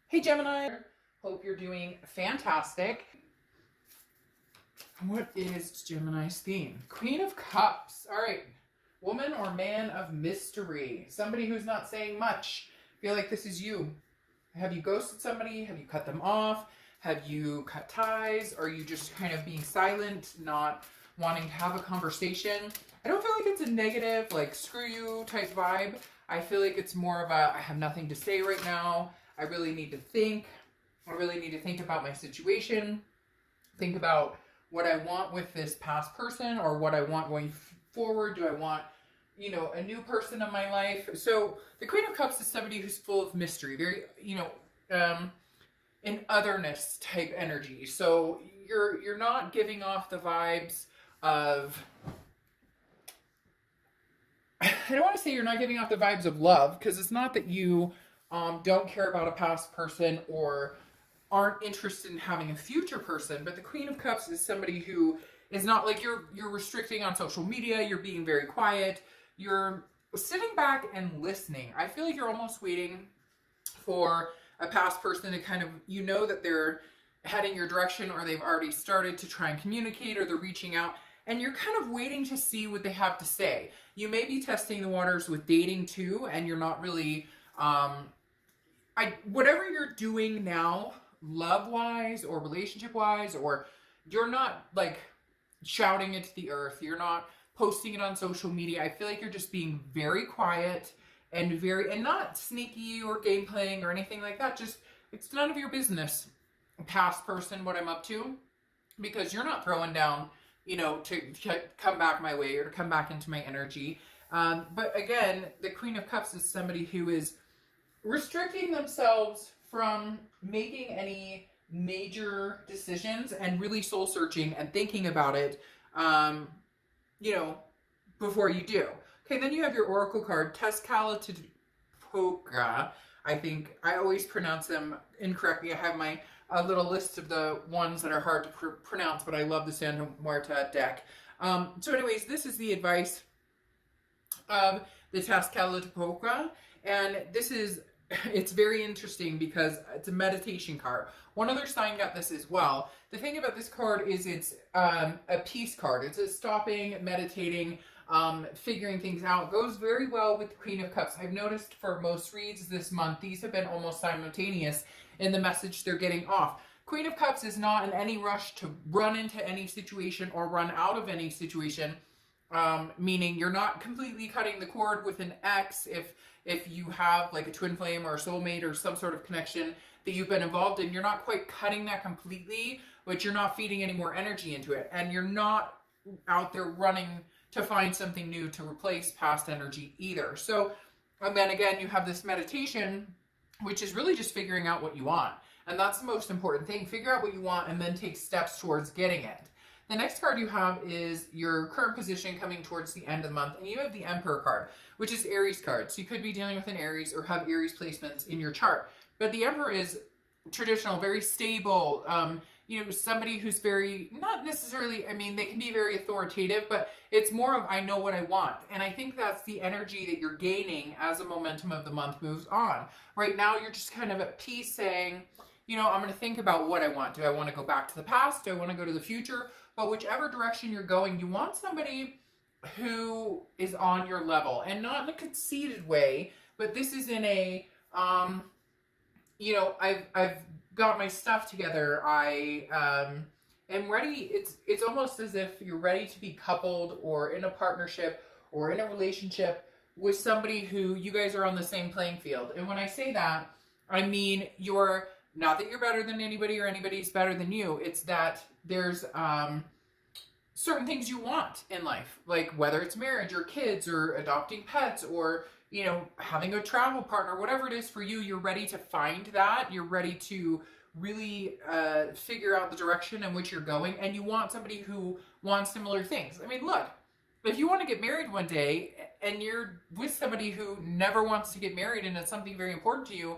Hey Gemini, hope you're doing fantastic. What is Gemini's theme? Queen of Cups. All right, woman or man of mystery. Somebody who's not saying much. I feel like this is you. Have you ghosted somebody? Have you cut them off? Have you cut ties? Are you just kind of being silent, not wanting to have a conversation? I don't feel like it's a negative, like screw you type vibe. I feel like it's more of a, I have nothing to say right now. I really need to think. I really need to think about my situation. Think about what I want with this past person or what I want going forward. Do I want, a new person in my life? So the Queen of Cups is somebody who's full of mystery, very, an otherness type energy. So you're not giving off the vibes of, I don't want to say you're not giving off the vibes of love, because it's not that you don't care about a past person or aren't interested in having a future person, but the Queen of Cups is somebody who is not like you're restricting on social media, you're being very quiet, you're sitting back and listening. I feel like you're almost waiting for a past person to kind of, that they're heading your direction, or they've already started to try and communicate, or they're reaching out, and you're kind of waiting to see what they have to say. You may be testing the waters with dating too, and you're not really, whatever you're doing now, love-wise or relationship-wise, or you're not like shouting it to the earth, you're not posting it on social media. I feel like you're just being very quiet and not sneaky or game playing or anything like that. Just, it's none of your business, past person, what I'm up to, because you're not throwing down, to come back my way or to come back into my energy. But again, the Queen of Cups is somebody who is restricting themselves from making any major decisions and really soul searching and thinking about it, before you do. Okay, then you have your Oracle card, Tezcatlipoca. I think I always pronounce them incorrectly. I have my little list of the ones that are hard to pronounce, but I love the Santa Muerta deck. So anyways, this is the advice of the Tezcatlipoca, and it's very interesting because it's a meditation card. One other sign got this as well. The thing about this card is it's a peace card. It's a stopping, meditating, figuring things out. It goes very well with the Queen of Cups. I've noticed for most reads this month, these have been almost simultaneous in the message they're getting off. Queen of Cups is not in any rush to run into any situation or run out of any situation, meaning you're not completely cutting the cord with an ex if you have like a twin flame or a soulmate or some sort of connection that you've been involved in. You're not quite cutting that completely, but you're not feeding any more energy into it. And you're not out there running to find something new to replace past energy either. So, and then again, you have this meditation, which is really just figuring out what you want. And that's the most important thing. Figure out what you want and then take steps towards getting it. The next card you have is your current position coming towards the end of the month, and you have the Emperor card, which is Aries card. So you could be dealing with an Aries or have Aries placements in your chart. But the Emperor is traditional, very stable, somebody who's very, not necessarily, they can be very authoritative, but it's more of, I know what I want. And I think that's the energy that you're gaining as the momentum of the month moves on. Right now, you're just kind of at peace saying, I'm going to think about what I want. Do I want to go back to the past? Do I want to go to the future? But whichever direction you're going, you want somebody who is on your level, and not in a conceited way, but this is in a, I've got my stuff together. I am ready. It's almost as if you're ready to be coupled or in a partnership or in a relationship with somebody who you guys are on the same playing field. And when I say that, I mean you're not that you're better than anybody or anybody's better than you. It's that there's certain things you want in life, like whether it's marriage or kids or adopting pets or having a travel partner, whatever it is for you, you're ready to find that. You're ready to really figure out the direction in which you're going, and you want somebody who wants similar things. Look, if you want to get married one day and you're with somebody who never wants to get married and it's something very important to you,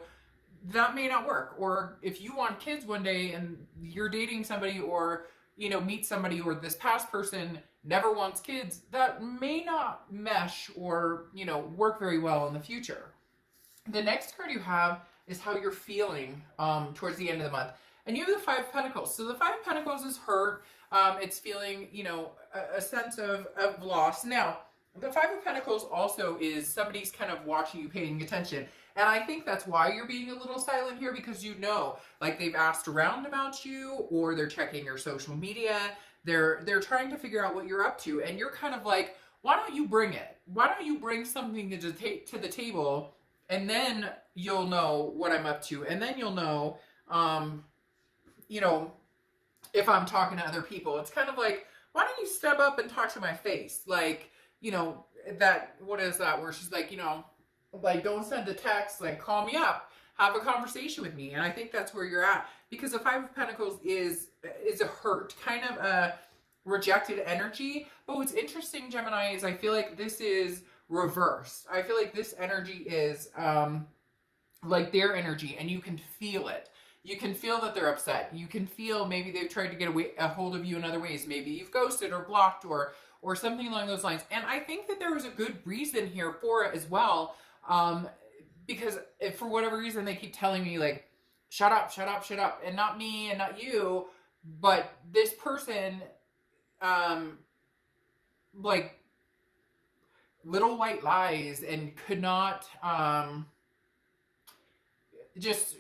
that may not work. Or if you want kids one day and you're dating somebody or meet somebody, or this past person never wants kids, that may not mesh or, work very well in the future. The next card you have is how you're feeling towards the end of the month. And you have the Five of Pentacles. So the Five of Pentacles is hurt. It's feeling, you know, a sense of loss. Now, the Five of Pentacles also is somebody's kind of watching you, paying attention. And I think that's why you're being a little silent here, because you know, like they've asked around about you, or they're checking your social media. They're trying to figure out what you're up to. And you're kind of like, why don't you bring it? Why don't you bring something to the table, and then you'll know what I'm up to. And then you'll know, you know, if I'm talking to other people. It's kind of like, why don't you step up and talk to my face? Like, you know, that, what is that? Where she's like, you know, like, don't send a text, like, call me up, have a conversation with me. And I think that's where you're at, because the Five of Pentacles is a hurt, kind of a rejected energy. But what's interesting, Gemini, is I feel like this is reversed. I feel like this energy is like their energy, and you can feel it. You can feel that they're upset. You can feel maybe they've tried to get a hold of you in other ways. Maybe you've ghosted or blocked or something along those lines. And I think that there was a good reason here for it as well. Because if for whatever reason they keep telling me, like, shut up, shut up, shut up, and not me and not you, but this person, like, little white lies and could not, just,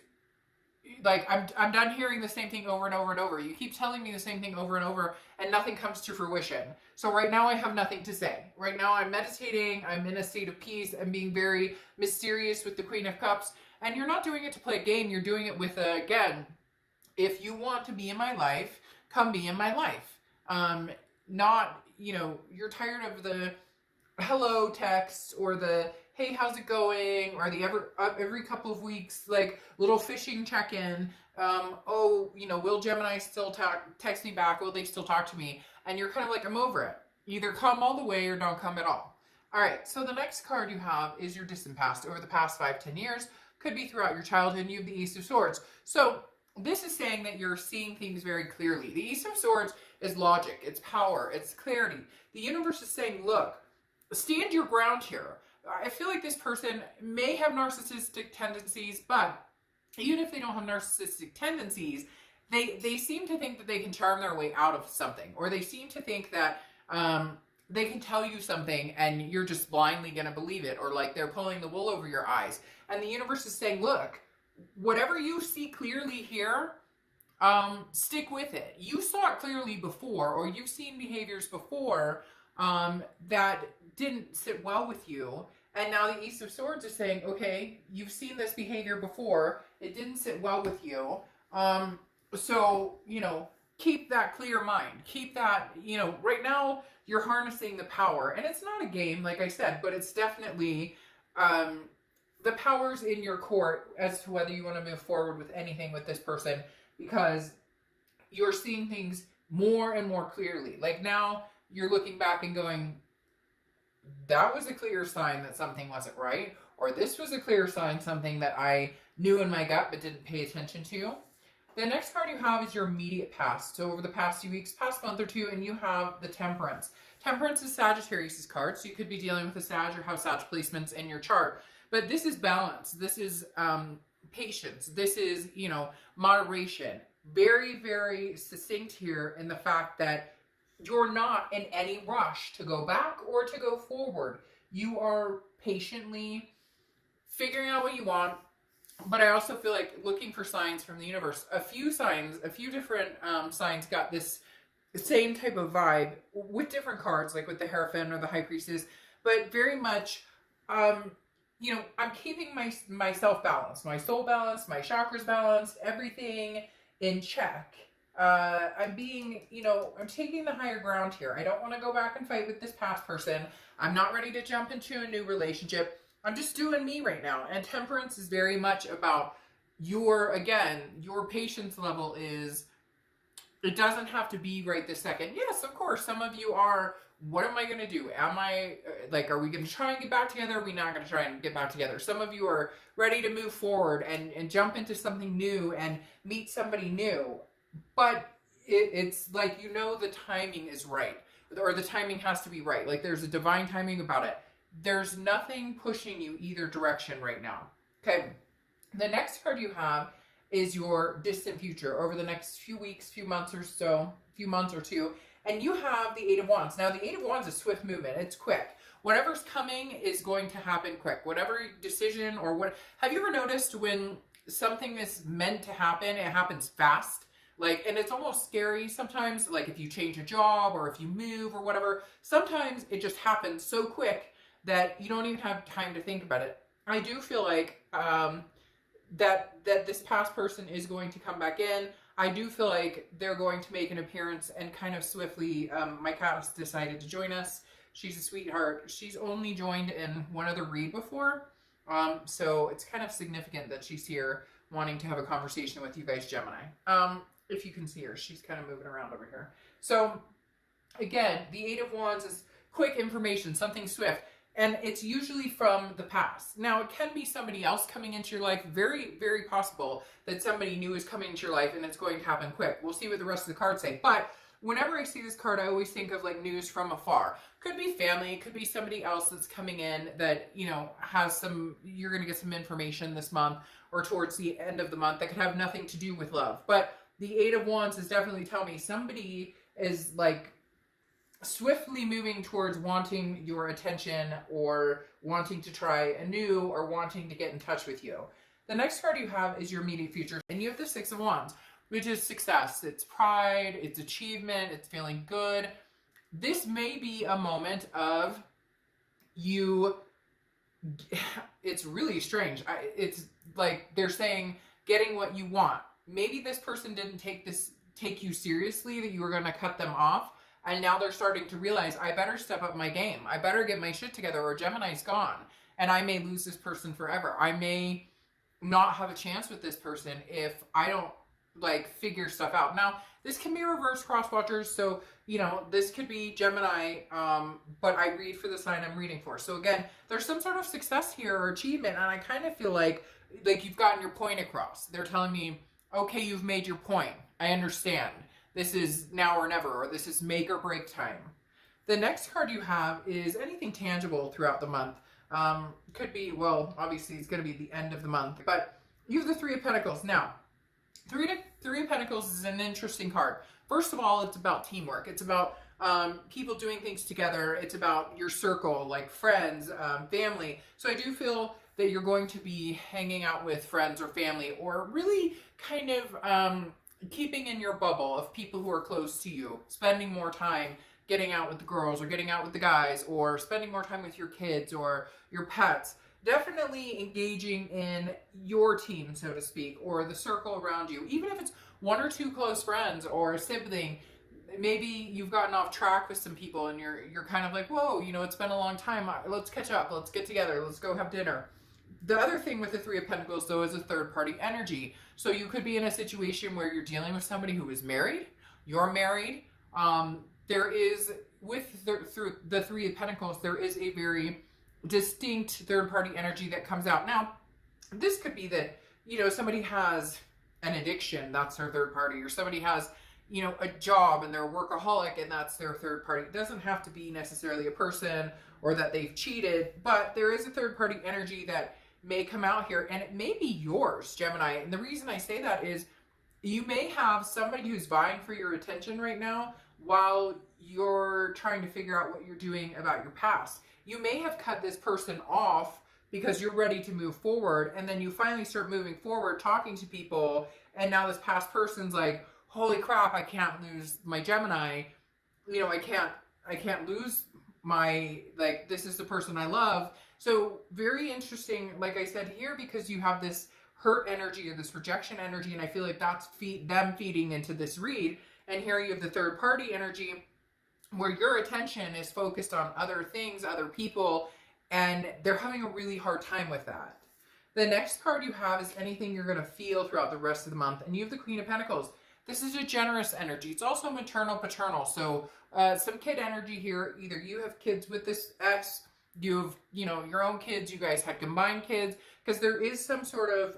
like, I'm done hearing the same thing over and over and over. You keep telling me the same thing over and over, and nothing comes to fruition. So right now I have nothing to say. Right now I'm meditating. I'm in a state of peace. I'm being very mysterious with the Queen of Cups. And you're not doing it to play a game. You're doing it with, again, if you want to be in my life, come be in my life. Not, you know, you're tired of the hello text, or the hey, how's it going, or the every couple of weeks, like, little phishing check-in. Oh, you know, will Gemini still text me back? Will they still talk to me? And you're kind of like, I'm over it. Either come all the way or don't come at all. All right, so the next card you have is your distant past. Over the past 5-10 years, could be throughout your childhood. You have the Ace of Swords. So this is saying that you're seeing things very clearly. The Ace of Swords is logic, it's power, it's clarity. The universe is saying, look, stand your ground here. I feel like this person may have narcissistic tendencies, but even if they don't have narcissistic tendencies, they seem to think that they can charm their way out of something, or they seem to think that they can tell you something and you're just blindly going to believe it, or like they're pulling the wool over your eyes. And the universe is saying, look, whatever you see clearly here, stick with it. You saw it clearly before, or you've seen behaviors before that didn't sit well with you. And now the Ace of Swords is saying, okay, you've seen this behavior before. It didn't sit well with you. So, you know, keep that clear mind. Keep that, you know, right now you're harnessing the power. And it's not a game, like I said, but it's definitely the power's in your court as to whether you want to move forward with anything with this person, because you're seeing things more and more clearly. Like, now you're looking back and going, that was a clear sign that something wasn't right, or this was a clear sign something that I knew in my gut but didn't pay attention to. The next card you have is your immediate past. So over the past few weeks, past month or two, and you have the Temperance. Temperance is Sagittarius' card, so you could be dealing with a Sag or have Sag placements in your chart. But this is balance. This is patience. This is, you know, moderation. Very, very succinct here in the fact that you're not in any rush to go back or to go forward. You are patiently figuring out what you want. But I also feel like looking for signs from the universe. A few different signs got this same type of vibe with different cards, like with the Hierophant or the High Priestess. But very much, you know, I'm keeping myself balanced, my soul balanced, my chakras balanced, everything in check. I'm being, you know, I'm taking the higher ground here. I don't want to go back and fight with this past person. I'm not ready to jump into a new relationship. I'm just doing me right now. And Temperance is very much about your patience level is, it doesn't have to be right this second. Yes, of course, some of you are, what am I going to do? Am I, like, are we going to try and get back together? Are we not going to try and get back together? Some of you are ready to move forward and jump into something new and meet somebody new. But it's like, you know, the timing is right, or the timing has to be right. Like, there's a divine timing about it. There's nothing pushing you either direction right now. Okay. The next card you have is your distant future over the next few weeks, few months or so, few months or two. And you have the Eight of Wands. Now, the Eight of Wands is swift movement. It's quick. Whatever's coming is going to happen quick. Whatever decision or what. Have you ever noticed when something is meant to happen, it happens fast? Like, and it's almost scary sometimes, like if you change a job or if you move or whatever, sometimes it just happens so quick that you don't even have time to think about it. I do feel like that this past person is going to come back in. I do feel like they're going to make an appearance and kind of swiftly, my cat has decided to join us. She's a sweetheart. She's only joined in one other read before. So it's kind of significant that she's here wanting to have a conversation with you guys, Gemini. If you can see her, she's kind of moving around over here. So again, the Eight of Wands is quick information, something swift. And it's usually from the past. Now, it can be somebody else coming into your life. Very, very possible that somebody new is coming into your life and it's going to happen quick. We'll see what the rest of the cards say. But whenever I see this card, I always think of like news from afar. Could be family, could be somebody else that's coming in that, you know, has some, you're going to get some information this month or towards the end of the month that could have nothing to do with love. But the Eight of Wands is definitely telling me somebody is like swiftly moving towards wanting your attention or wanting to try anew or wanting to get in touch with you. The next card you have is your immediate future, and you have the Six of Wands, which is success. It's pride, it's achievement, it's feeling good. This may be a moment of you, it's really strange. It's like they're saying getting what you want. Maybe this person didn't take you seriously, that you were going to cut them off. And now they're starting to realize, I better step up my game. I better get my shit together or Gemini's gone. And I may lose this person forever. I may not have a chance with this person if I don't like figure stuff out. Now, this can be reverse cross watchers. So, you know, this could be Gemini, but I read for the sign I'm reading for. So again, there's some sort of success here or achievement. And I kind of feel like you've gotten your point across. They're telling me, okay, you've made your point. I understand. This is now or never, or this is make or break time. The next card you have is anything tangible throughout the month. Could be, well, obviously it's going to be the end of the month, but you have the Three of Pentacles. Now, Three of Pentacles is an interesting card. First of all, it's about teamwork. It's about people doing things together. It's about your circle, like friends, family. So I do feel that you're going to be hanging out with friends or family, or really kind of keeping in your bubble of people who are close to you, spending more time getting out with the girls or getting out with the guys, or spending more time with your kids or your pets. Definitely engaging in your team, so to speak, or the circle around you. Even if it's one or two close friends or a sibling, maybe you've gotten off track with some people and you're kind of like, whoa, you know, it's been a long time. Let's catch up. Let's get together. Let's go have dinner. The other thing with the Three of Pentacles, though, is a third-party energy. So you could be in a situation where you're dealing with somebody who is married, you're married. There is, through the Three of Pentacles, there is a very distinct third-party energy that comes out. Now, this could be that, you know, somebody has an addiction, that's their third party, or somebody has, you know, a job and they're a workaholic and that's their third party. It doesn't have to be necessarily a person or that they've cheated, but there is a third-party energy that may come out here, and it may be yours, Gemini. And the reason I say that is you may have somebody who's vying for your attention right now while you're trying to figure out what you're doing about your past. You may have cut this person off because you're ready to move forward, and then you finally start moving forward, talking to people, and now this past person's like, holy crap, I can't lose my Gemini. You know, I can't lose my, like, this is the person I love. So very interesting, like I said here, because you have this hurt energy or this rejection energy, and I feel like that's them feeding into this read. And here you have the third party energy where your attention is focused on other things, other people, and they're having a really hard time with that. The next card you have is anything you're going to feel throughout the rest of the month, and you have the Queen of Pentacles. This is a generous energy. It's also maternal, paternal. So some kid energy here. Either you have kids with this ex, you have, you know, your own kids, you guys had combined kids, because there is some sort of,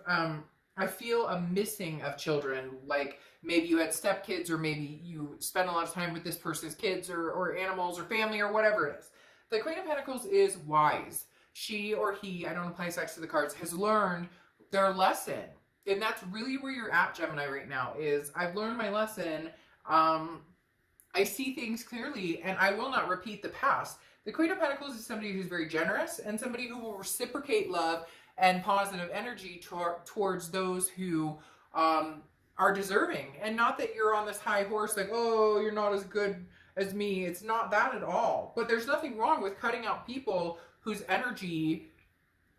I feel a missing of children. Like maybe you had stepkids, or maybe you spent a lot of time with this person's kids or animals or family or whatever it is. The Queen of Pentacles is wise. She or he, I don't apply sex to the cards, has learned their lesson. And that's really where you're at, Gemini, right now, is I've learned my lesson. I see things clearly, and I will not repeat the past. The Queen of Pentacles is somebody who's very generous and somebody who will reciprocate love and positive energy towards those who are deserving. And not that you're on this high horse like, oh, you're not as good as me. It's not that at all. But there's nothing wrong with cutting out people whose energy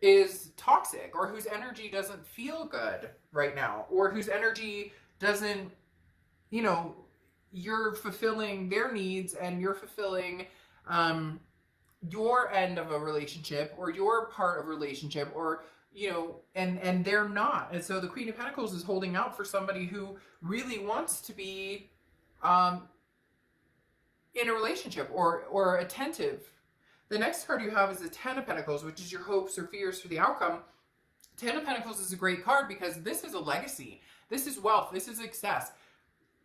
is toxic, or whose energy doesn't feel good right now, or whose energy doesn't, you know, you're fulfilling their needs and you're fulfilling your end of a relationship or your part of a relationship, or, you know, and they're not. And so the Queen of Pentacles is holding out for somebody who really wants to be in a relationship or attentive. The next card you have is the Ten of Pentacles, which is your hopes or fears for the outcome. Ten of Pentacles is a great card because this is a legacy. This is wealth. This is excess.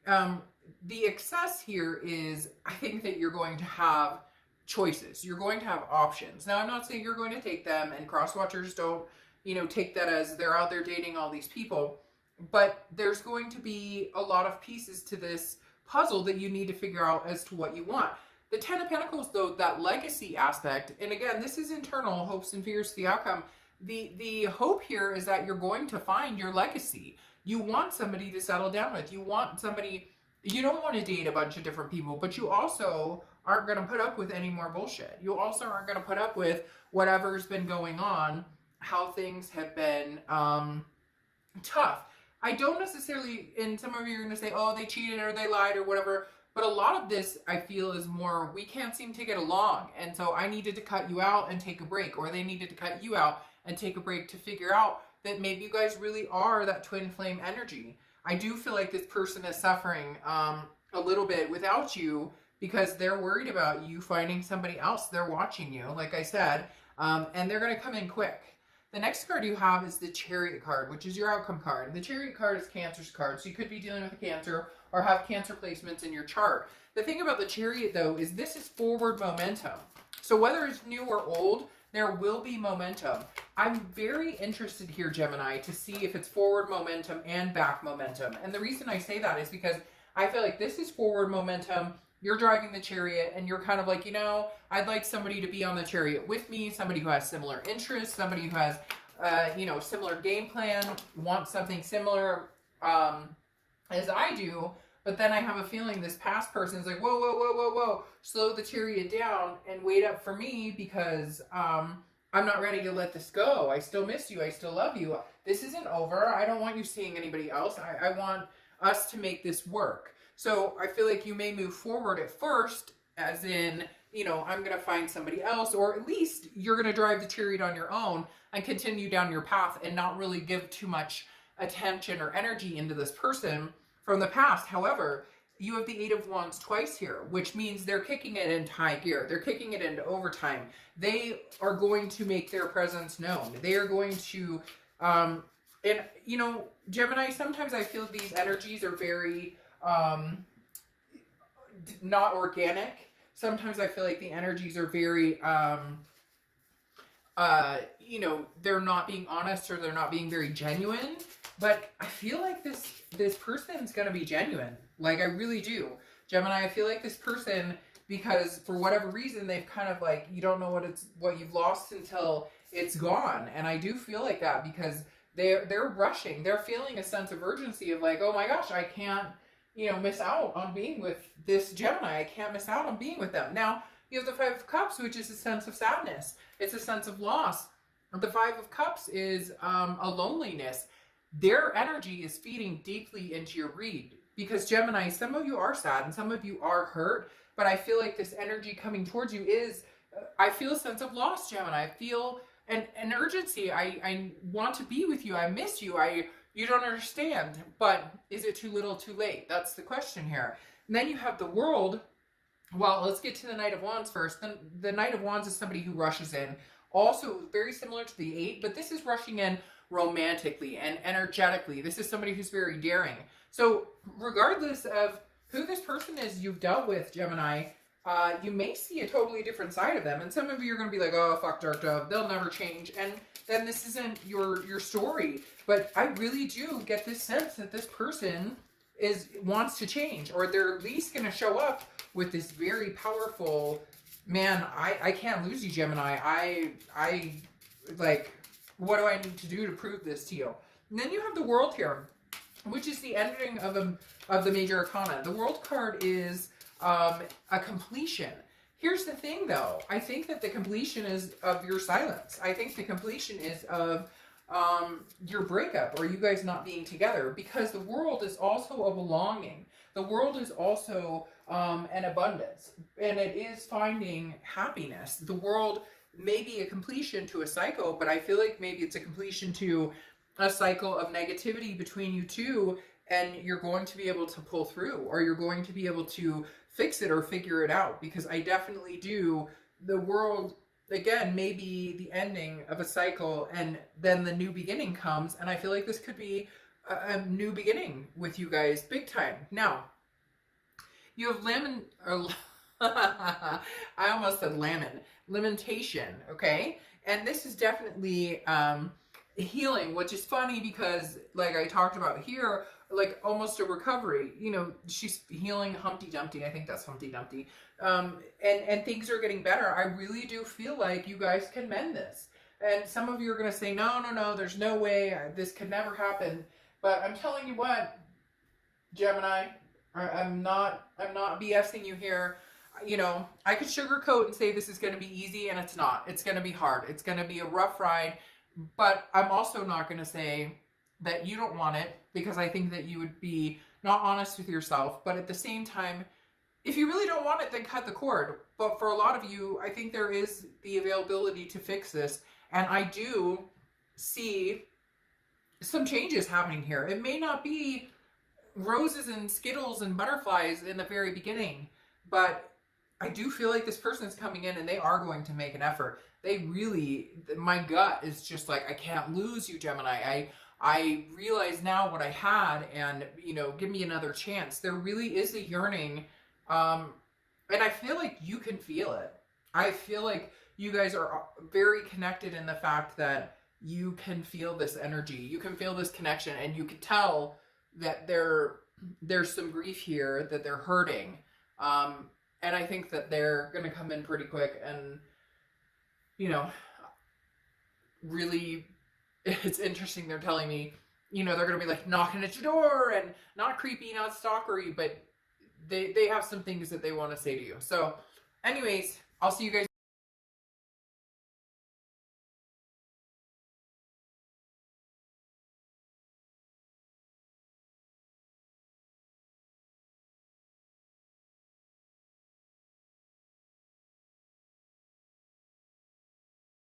The excess here is, I think that you're going to have choices. You're going to have options. Now, I'm not saying you're going to take them, and cross-watchers don't, you know, take that as they're out there dating all these people. But there's going to be a lot of pieces to this puzzle that you need to figure out as to what you want. The Ten of Pentacles, though, that legacy aspect, and again, this is internal, hopes and fears to the outcome. The hope here is that you're going to find your legacy. You want somebody to settle down with. You want somebody, you don't want to date a bunch of different people, but you also aren't going to put up with any more bullshit. You also aren't going to put up with whatever's been going on, how things have been tough. I don't necessarily, and some of you are going to say, oh, they cheated or they lied or whatever. But a lot of this, I feel, is more, we can't seem to get along. And so I needed to cut you out and take a break. Or they needed to cut you out and take a break to figure out that maybe you guys really are that twin flame energy. I do feel like this person is suffering a little bit without you because they're worried about you finding somebody else. They're watching you, like I said, and they're going to come in quick. The next card you have is the Chariot card, which is your outcome card. The Chariot card is Cancer's card, so you could be dealing with a Cancer or have Cancer placements in your chart. The thing about the Chariot, though, is this is forward momentum. So whether it's new or old, there will be momentum. I'm very interested here, Gemini, to see if it's forward momentum and back momentum. And the reason I say that is because I feel like this is forward momentum. You're driving the Chariot and you're kind of like, you know, I'd like somebody to be on the Chariot with me, somebody who has similar interests, somebody who has, you know, similar game plan, wants something similar as I do. But then I have a feeling this past person is like, whoa, whoa, whoa, whoa, whoa, slow the Chariot down and wait up for me because I'm not ready to let this go. I still miss you. I still love you. This isn't over. I don't want you seeing anybody else. I want us to make this work. So I feel like you may move forward at first, as in, you know, I'm going to find somebody else, or at least you're going to drive the Chariot on your own and continue down your path and not really give too much attention or energy into this person from the past. However, you have the Eight of Wands twice here, which means they're kicking it into high gear. They're kicking it into overtime. They are going to make their presence known. They are going to, and, you know, Gemini, sometimes I feel these energies are very not organic. Sometimes I feel like the energies are very you know, they're not being honest or they're not being very genuine. But I feel like this person's gonna be genuine. Like, I really do. Gemini, I feel like this person, because for whatever reason they've kind of like, you don't know what you've lost until it's gone. And I do feel like that because they're rushing. They're feeling a sense of urgency of like, oh my gosh, I can't, you know, miss out on being with this Gemini. I can't miss out on being with them. Now, you have the Five of Cups, which is a sense of sadness. It's a sense of loss. The Five of Cups is a loneliness. Their energy is feeding deeply into your read. Because Gemini, some of you are sad and some of you are hurt, but I feel like this energy coming towards you is, I feel a sense of loss, Gemini. I feel an urgency. I want to be with you. I miss you. You don't understand, but is it too little too late? That's the question here. And then you have the World. Well, let's get to the Knight of Wands first. The Knight of Wands is somebody who rushes in. Also very similar to the Eight, but this is rushing in romantically and energetically. This is somebody who's very daring. So regardless of who this person is you've dealt with, Gemini, you may see a totally different side of them. And some of you are going to be like, oh, fuck Dark Dove, they'll never change. And then this isn't your story. But I really do get this sense that this person wants to change, or they're at least going to show up with this very powerful, man, I can't lose you, Gemini. I like, what do I need to do to prove this to you? And then you have the World here, which is the ending of the major arcana. The World card is a completion. Here's the thing, though. I think that the completion is of your silence. I think the completion is of your breakup, or you guys not being together, because the World is also a belonging. The World is also an abundance, and it is finding happiness. The World may be a completion to a cycle, but I feel like maybe it's a completion to a cycle of negativity between you two, and you're going to be able to pull through, or you're going to be able to fix it or figure it out, because I definitely do. The World, again, may be the ending of a cycle, and then the new beginning comes, and I feel like this could be a new beginning with you guys, big time. Now, you have I almost said lamentation, okay? And this is definitely healing, which is funny because, like I talked about here, like almost a recovery. You know, she's healing Humpty Dumpty. I think that's Humpty Dumpty. And things are getting better. I really do feel like you guys can mend this. And some of you are going to say, no, there's no way. This could never happen. But I'm telling you what, Gemini, I'm not BSing you here. You know, I could sugarcoat and say this is going to be easy, and it's not. It's going to be hard. It's going to be a rough ride. But I'm also not going to say that you don't want it, because I think that you would be not honest with yourself. But at the same time, if you really don't want it, then cut the cord. But for a lot of you, I think there is the availability to fix this. And I do see some changes happening here. It may not be roses and Skittles and butterflies in the very beginning, but I do feel like this person is coming in and they are going to make an effort. They really, my gut is just like, I can't lose you, Gemini. I realize now what I had, and, you know, give me another chance. There really is a yearning, and I feel like you can feel it. I feel like you guys are very connected in the fact that you can feel this energy. You can feel this connection, and you can tell that there's some grief here, that they're hurting. And I think that they're going to come in pretty quick, and, you know, really, it's interesting. They're telling me, you know, they're going to be like knocking at your door, and not creepy, not stalkery, but they have some things that they want to say to you. So anyways, I'll see you guys